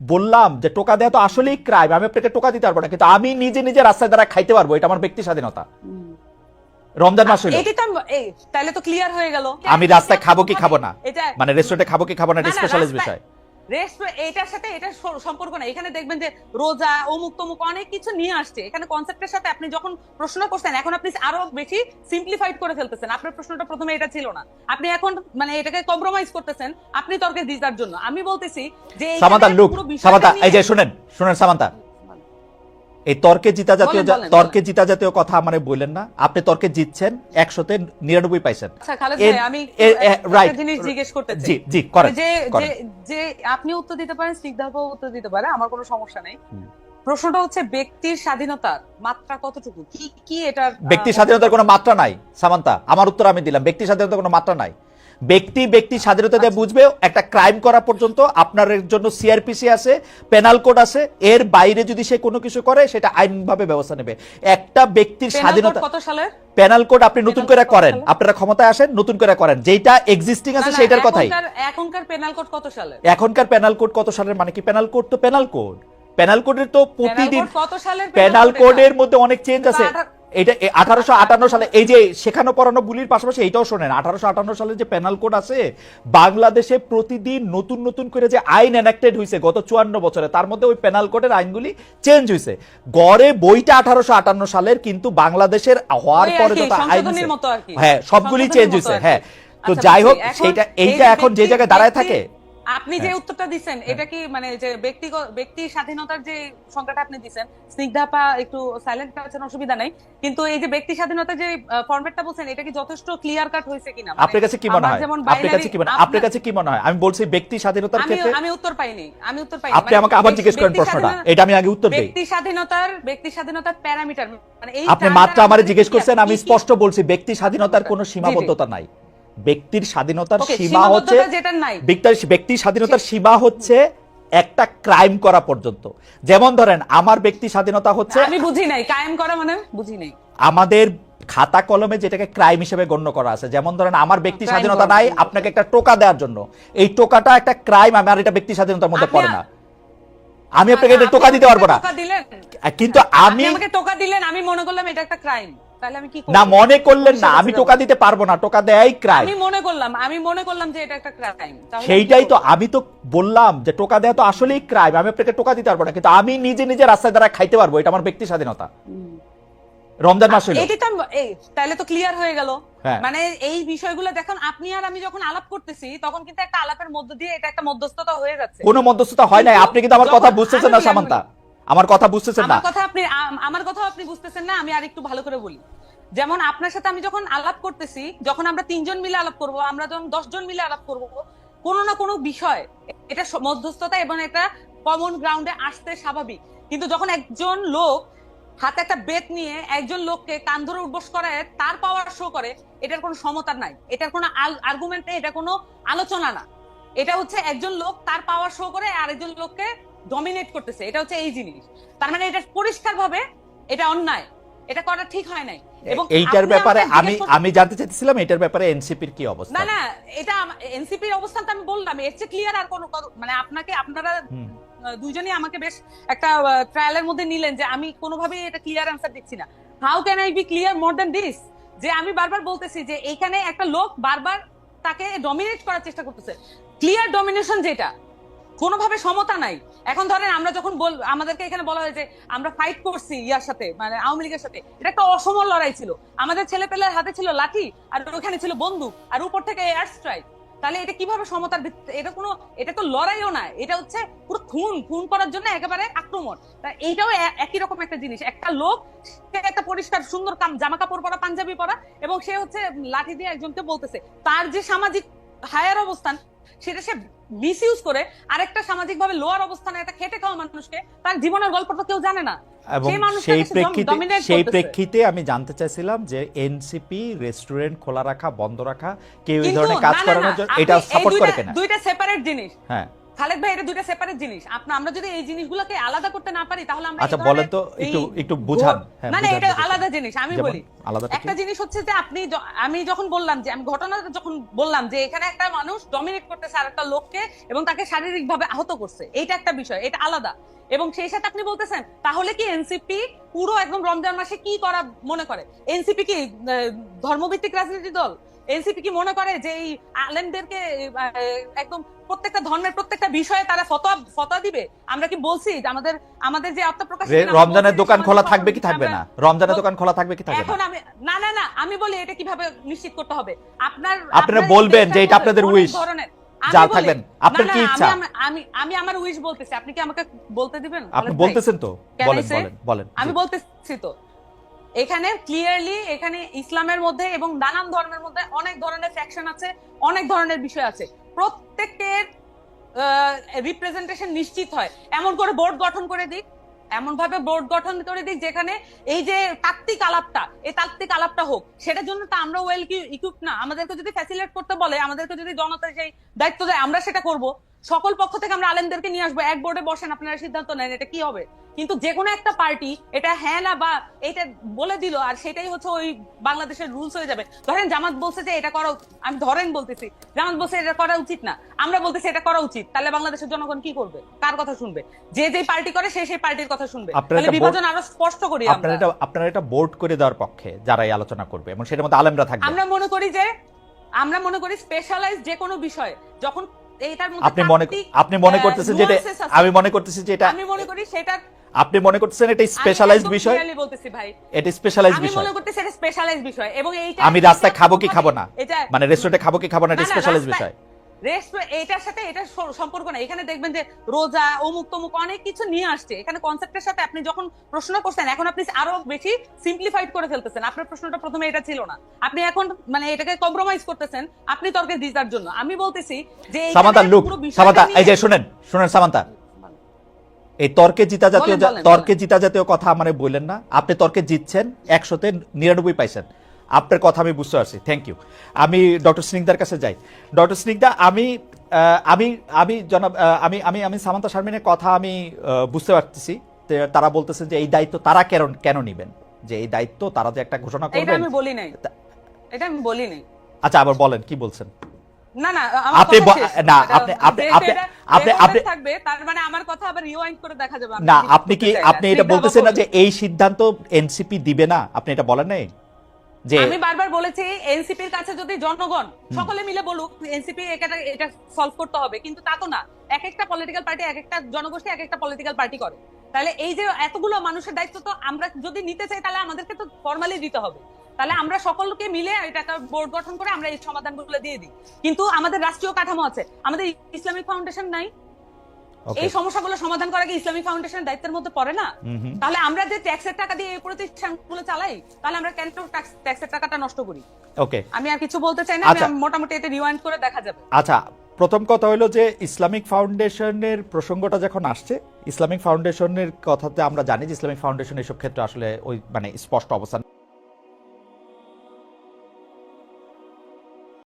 বললাম যে টোকা দেওয়া তো আসলেই ক্রাইম, আমি আপনাকে টোকা দিতে পারবো না, কিন্তু আমি নিজে নিজে রাস্তায় দ্বারা খাইতে পারবো, এটা আমার ব্যক্তি স্বাধীনতা। রমজান মাস হইলো, তাহলে তো ক্লিয়ার হয়ে গেল আমি রাস্তায় খাবো কি খাবো না, মানে রেস্টুরেন্টে খাবো কি খাবো না, এটা স্পেশালিস্ট বিষয়। এটার সাথে এটা সম্পর্ক না। এখানে দেখবেন যে রোজা অমুক তমুক অনেক কিছু নিয়ে আসছে এখানে কনসেপ্টের সাথে। আপনি যখন প্রশ্ন করছেন এখন আপনি আরো বেশি সিম্পলিফাইড করে ফেলতেছেন। আপনার প্রশ্নটা প্রথমে এটা ছিল না, আপনি এখন মানে এটাকে কম্প্রোমাইজ করতেছেন আপনি তর্কে জিতার জন্য। আমি বলতেছি যে সামান্তা লুক, সামান্তা এই যে শুনেন সামান্তা, এই তর্কে জিতা জাতীয় কথা মানে বললেন না। আপনি তর্কে জিতছেন 100-তে 99 পাইছেন। আচ্ছা খালেদ ভাই, আমি একটা জিনিস জিজ্ঞেস করতে চাই। জি করেন। যে আপনি উত্তর দিতে পারেন, স্নিগ্ধাও উত্তর দিতে পারে, আমার কোনো সমস্যা নেই। প্রশ্নটা হচ্ছে ব্যক্তির স্বাধীনতার মাত্রা কতটুকু, কি কি এটার? ব্যক্তি স্বাধীনতার কোনো মাত্রা নাই সামান্তা, আমার উত্তর আমি দিলাম। ব্যক্তি স্বাধীনতার কোনো মাত্রা নাই। ব্যক্তি স্বাধীনতা দিয়ে বুঝবে একটা ক্রাইম করা পর্যন্ত আপনার জন্য সিআরপিসি আছে, পেনাল কোড আছে, এর বাইরে যদি সে কোনো কিছু করে সেটা আইনভাবে ব্যবস্থা নেবে। একটা ব্যক্তির স্বাধীনতা কত সালে পেনাল কোড আপনি নতুন করে করেন, আপনারা ক্ষমতায় আসেন নতুন করে করেন, যেটা এক্সিস্টিং আছে সেটার কথাই। এখনকার পেনাল কোড কত সালে? এখনকার পেনাল কোড কত সালের মানে কি? পেনাল কোড তো পেনাল কোড, পেনাল কোডের তো প্রতিদিন কত সালের পেনাল কোডের মধ্যে অনেক চেঞ্জ আছে। এটা 1858 সালে, এই যে শেখানো পড়ানো গুলির পাশাপাশি এইটাও শোনেন, 1858 সালের যে পেনাল কোড আছে, বাংলাদেশে প্রতিদিন নতুন নতুন করে যে আইন এনাক্টেড হয়েছে গত 54 বছরে, তার মধ্যে ওই পেনাল কোডের আইনগুলি চেঞ্জ হয়েছে। গড়ে বইটা 1858 সালের, কিন্তু বাংলাদেশের হওয়ার পরে যত আইন, হ্যাঁ সবগুলি চেঞ্জ হয়েছে। হ্যাঁ, তো যাই হোক, এইটা এখন যে জায়গায় দাঁড়ায় থাকে। আপনি যে উত্তরটা দিচ্ছেন এটা কি মানে যে ব্যক্তি স্বাধীনতার যে সংখ্যাটা আপনি দিচ্ছেন, স্নিগ্ধাপা একটু সাইলেন্ট আছেন, অসুবিধা নাই, কিন্তু এই যে ব্যক্তি স্বাধীনতার যে ফরম্যাটটা বলছেন এটা কি যথেষ্ট ক্লিয়ার কাট হয়েছে কিনা? আপনার কাছে কি মনে হয়? আপনার কাছে কি মনে হয়? আমি বলছি ব্যক্তি স্বাধীনতার ক্ষেত্রে আমি উত্তর পাইনি। আপনি আমাকে আবার জিজ্ঞেস করেন প্রশ্নটা, এটা আমি আগে উত্তর দেই। ব্যক্তি স্বাধীনতার প্যারামিটার মানে এই আপনি মাত্র আমারে জিজ্ঞেস করছেন, আমি স্পষ্ট বলছি ব্যক্তি স্বাধীনতার কোনো সীমাবদ্ধতা নাই। ব্যক্তির স্বাধীনতার সীমা হচ্ছে, ব্যক্তির স্বাধীনতার সীমা হচ্ছে একটা ক্রাইম করা পর্যন্ত। যেমন ধরেন আমার ব্যক্তি স্বাধীনতা হচ্ছে, আমি বুঝি নাই কায়েম করা মানে, বুঝি নাই। আমাদের খাতা কলমে যেটাকে ক্রাইম হিসেবে গণ্য করা আছে, যেমন ধরেন আমার ব্যক্তি স্বাধীনতা নাই আপনাকে একটা টোকা দেওয়ার জন্য, এই টোকাটা একটা ক্রাইম, আমার এটা ব্যক্তি স্বাধীনতার মধ্যে পড়ে না। আমি আপনাকে এটা টোকা দিতে পারবো না, কিন্তু আমি আমাকে টোকা দিলেন, আমি মনে করলাম এটা একটা ক্রাইম, তাহলে আমি কি করব? না, মনে করলেন না, আমি টোকা দিতে পারবো না, টোকা দেয়াই ক্রাইম। আমি মনে করলাম যে এটা একটা ক্রাইম, সেইটাই তো আমি তো বললাম যে টোকা দেওয়া তো আসলেই ক্রাইম, আমি আপনাকে টোকা দিতে পারবো না, কিন্তু আমি নিজে নিজে রাস্তায় দ্বারা খাইতে পারবো, এটা আমার ব্যক্তি স্বাধীনতা। রমজান মাস হলো, তাহলে তো ক্লিয়ার হয়ে গেল। মানে এই বিষয়গুলো দেখুন, আপনি আর আমি যখন আলাপ করতেছি তখন কিন্তু একটা আলাপের মধ্য দিয়ে এটা একটা মধ্যস্থতা হয়ে যাচ্ছে। কোনো মধ্যস্থতা হয় নাই, আপনি কিন্তু আমার কথা বুঝতেছেন না সামান্তা, আমার কথা বুঝতেছেন না। আমার কথা আপনি বুঝতেছেন না, আমি আরেকটু ভালো করে বলি। যেমন আপনার সাথে আমি যখন আলাপ করতেছি, যখন আমরা 3 জন মিলে আলাপ করব, আমরা যখন 10 জন মিলে আলাপ করব, কোনো না কোনো বিষয় এটা মধ্যস্থতা এবং এটা কমন গ্রাউন্ডে আসতে স্বাভাবিক। কিন্তু যখন একজন লোক হাতে একটা বেত নিয়ে একজন লোককে কান ধরে উঠবস করে, তার পাওয়ার শো করে, এটার কোনো সমতা নাই, এটার কোনো আর্গুমেন্ট নেই, এটা কোনো আলোচনা না। এটা হচ্ছে একজন লোক তার পাওয়ার শো করে আরেকজন লোককে ডমিনেট করতেছে, এটা হচ্ছে এই জিনিস। তার মানে এটা পরিষ্কার ভাবে এটা অন্যায়, এটা করা ঠিক হয় নাই। এবং এইটার ব্যাপারে আমি জানতে চাইছিলাম এটার ব্যাপারে এনসিপির কি অবস্থা? না না, এটা এনসিপির অবস্থান তো আমি বললাম, এর চেয়ে ক্লিয়ার আর কোন মানে আপনারা দুইজনই আমাকে বেশ একটা ট্রায়ালের মধ্যে নিলেন যে আমি কোনোভাবেই এটা ক্লিয়ার অ্যান্সার দিচ্ছি না। How can I be clear more than this? যে আমি বারবার বলতেছি যে এইখানে একটা লোক বারবার তাকে ডমিনেট করার চেষ্টা করতেছে, ক্লিয়ার ডমিনেশন যেটা, কোনোভাবে সমতা নাই। এখন ধরেন আমরা যখন আমাদেরকে এখানে বলা হয় যে আমরা ফাইট করছি ইয়ার সাথে, মানে আওয়ামী লীগের সাথে, এটা একটা অসম লড়াই ছিল, আমাদের ছেলেপেলের হাতে ছিল লাঠি আর ওখানে ছিল বন্দুক আর উপর থেকে এয়ার স্ট্রাইক, তাহলে এটা কিভাবে সমতার ভিত্তিতে? এটা তো লড়াইও না, এটা হচ্ছে পুরো খুন করার জন্য একেবারে আক্রমণ। এইটাও একই রকম একটা জিনিস, একটা লোক একটা পরিষ্কার সুন্দর জামা কাপড় পরা, পাঞ্জাবি পরা, এবং সে হচ্ছে লাঠি দিয়ে একজনকে বলতেছে, তার যে সামাজিক হায়ার অবস্থান সেটা সে মিসইউজ করে আরেকটা সামাজিক ভাবে লোয়ার অবস্থানে একটা খেটে খাওয়া মানুষকে, তার জীবনের গল্প তো কেউ জানে না। সেই প্রেক্ষিতে আমি জানতে চাইছিলাম যে এনসিপি রেস্টুরেন্ট খোলা রাখা, বন্ধ রাখা, কেউ এই ধরনের কাজ করানোর জন্য এটা সাপোর্ট করে কিনা? দুইটা সেপারেট জিনিস। হ্যাঁ, খালেদ ভাই, এটা দুইটা সেপারেট জিনিস। আমরা যদি এই জিনিসগুলোকে আলাদা করতে না পারি তাহলে আমরা আচ্ছা বলেন তো, একটু বুঝান। না না, এটা আলাদা জিনিস। আমি যেমন বলি, একটা জিনিস হচ্ছে যে আমি যখন বললাম যে আমি ঘটনাটা যখন বললাম যে এখানে একটা মানুষ ডমিনেট করতেছে আর একটা লোককে এবং তাকে শারীরিকভাবে আহত করছে, এইটা একটা বিষয়, এটা আলাদা। এবং সেই সাথে আপনি বলতেছেন তাহলে কি এনসিপি পুরো একদম রমজান মাসে কি করা মনে করে? এনসিপি কি ধর্মভিত্তিক রাজনীতি দল? এনসিপি কি মনে করে যে এই আলেমদেরকে একদম প্রত্যেকটা ধর্মের প্রত্যেকটা বিষয়ে তারা ফতোয়া দিবে? আমরা কি বলছি যে আমাদের যে আত্মপ্রকাশ, রমজানের দোকান খোলা থাকবে কি থাকবে না? রমজানের দোকান খোলা থাকবে কি থাকবে না? এখন আমি না আমি বলি এটা কিভাবে নিশ্চিত করতে হবে? আপনারা বলবেন যে এটা আপনাদের উইশ, যা থাকবেন আপনার কি ইচ্ছা। আমি আমার উইশ বলতেছি, আপনি কি আমাকে বলতে দিবেন? আপনি বলতেছেন তো, বলেন বলেন বলেন। আমি বলতেছি তো, এখানে ক্লিয়ারলি এখানে ইসলামের মধ্যে এবং নানান ধর্মের মধ্যে অনেক ধরনের ফ্যাকশন আছে, অনেক ধরনের বিষয় আছে। প্রত্যেকের রিপ্রেজেন্টেশন নিশ্চিত হয়, এমন করে বোর্ড গঠন করে দিক, এমন ভাবে বোর্ড গঠন করে দিক যেখানে এই যে তাত্ত্বিক আলাপটা হোক। সেটার জন্য তো আমরা ওয়েল ইকুইপ না। আমাদেরকে যদি ফ্যাসিলিটেট করতে বলে, আমাদেরকে যদি জনতা সেই দায়িত্ব দেয়, আমরা সেটা করব। সকল পক্ষ থেকে আমরা আলেমদেরকে নিয়ে আসবো, এক বোর্ডে বসেন, আপনারা সিদ্ধান্ত নেন এটা কি হবে। কিন্তু যে কোনো একটা পার্টি এটা হ্যাঁ না বা এটা বলে দিল আর সেটাই হচ্ছে ওই বাংলাদেশের রুলস হয়ে যাবে। ধরেন জামাত বলছে যে এটা করা, আমি বলতেছি জামাত বলছে এটা করা উচিত না, আমরা বলতেছি এটা করা উচিত, তাহলে বাংলাদেশের জনগণ কি করবে? কার কথা শুনবে? যে পার্টি করে সেই পার্টির কথা শুনবে। তাহলে বিভাজন আরো স্পষ্ট করি। আপনারা এটা বোর্ড করে দেওয়ার পক্ষে যারাই আলোচনা করবে এবং সেটার মধ্যে আলেমরা থাকবে। আমরা মনে করি স্পেশালাইজ যে কোনো বিষয় যখন এইটার মধ্যে আপনি মনে করতেছেন যে আমি মনে করতেছি যে এটা, আমি মনে করি সেটা আপনি মনে করতেছেন এটা স্পেশালাইজড বিষয়। আমি বলতেছি ভাই, এটা স্পেশালাইজড বিষয়। আমি মনে করতেছি এটা স্পেশালাইজড বিষয় এবং এইটা আমি রাস্তায় খাবো কি খাবো না, মানে রেস্টুরেন্টে খাবো কি খাবো না, এটা স্পেশালাইজড বিষয়। এটার সাথে এটা সম্পর্ক না। এখানে দেখবেন যে রোজা অমুক তমুক অনেক কিছু নিয়ে আসছে এখানে কনসেপ্টের সাথে। আপনি যখন প্রশ্ন করছেন এখন আপনি আরো বেশি সিম্পলিফাইড করে ফেলতেছেন। আপনার প্রশ্নটা প্রথমে এটা ছিল না, আপনি এখন মানে এটাকে কম্প্রোমাইজ করতেছেন আপনি তর্কে জিতার জন্য। আমি বলতেছি যে সামান্তা এই যে শুনেন সামান্তা, এই তর্কে জিতা জাতীয় কথা মানে বললেন না। আপনি তর্কে জিতছেন, 100-তে 99 পাইছেন। আপনার কথা আমি বুঝতে পারছি, থ্যাংক ইউ। আমি ডক্টর স্নিগ্ধার কাছে যাই। ডক্টর স্নিগ্ধা, আমি জনাব আমি সামান্তা শারমিনের কথা আমি বুঝতে পারতেছি। তারা বলতেছেন যে এই দায়িত্ব তারা কেন নেবেন, যে এই দায়িত্ব তারা যে একটা ঘোষণা করবেন। এটা আমি বলি নাই। আচ্ছা আবার বলেন কি বলছেন। না আপনি এটা বলতেছেন না যে এই সিদ্ধান্ত এনসিপি দিবে না, আপনি এটা বলেন নাই? যে আমি বারবার বলেছি এনসিপির কাছে যদি জনগণ সকলে মিলে বলুক এনসিপি এটা সলভ করতে হবে, কিন্তু তা তো না। এক একটা পলিটিক্যাল পার্টি, এক একটা জনগোষ্ঠী এক একটা পলিটিক্যাল পার্টি করে। তাহলে এই যে এতগুলো মানুষের দায়িত্ব তো আমরা যদি নিতে চাই তাহলে আমাদেরকে তো ফর্মালি দিতে হবে। তাহলে আমরা সকলকে মিলে এটা বোর্ড গঠন করে আমরা এই সমাধানগুলো দিয়ে দিই। কিন্তু আমাদের রাষ্ট্রীয় কাঠামো আছে, আমাদের ইসলামিক ফাউন্ডেশন নাই। এই সমস্যাগুলো সমাধান করা কি ইসলামিক ফাউন্ডেশনের দায়িত্বের মধ্যে পড়ে না? তাহলে আমরা যে ট্যাক্সের টাকা দিয়ে এই প্রতিষ্ঠানগুলো চালাই, তাহলে আমরা কেন ট্যাক্সের টাকাটা নষ্ট করি? ওকে, আমি আর কিছু বলতে চাই না, মোটামুটি এটা রিওয়াইন্ড করে দেখা যাবে। আচ্ছা, প্রথম কথা হলো যে ইসলামিক ফাউন্ডেশনের প্রসঙ্গটা যখন আসছে, ইসলামিক ফাউন্ডেশনের কথাতে আমরা জানি যে ইসলামিক ফাউন্ডেশন এসব ক্ষেত্রে আসলে ওই মানে স্পষ্ট অবস্থান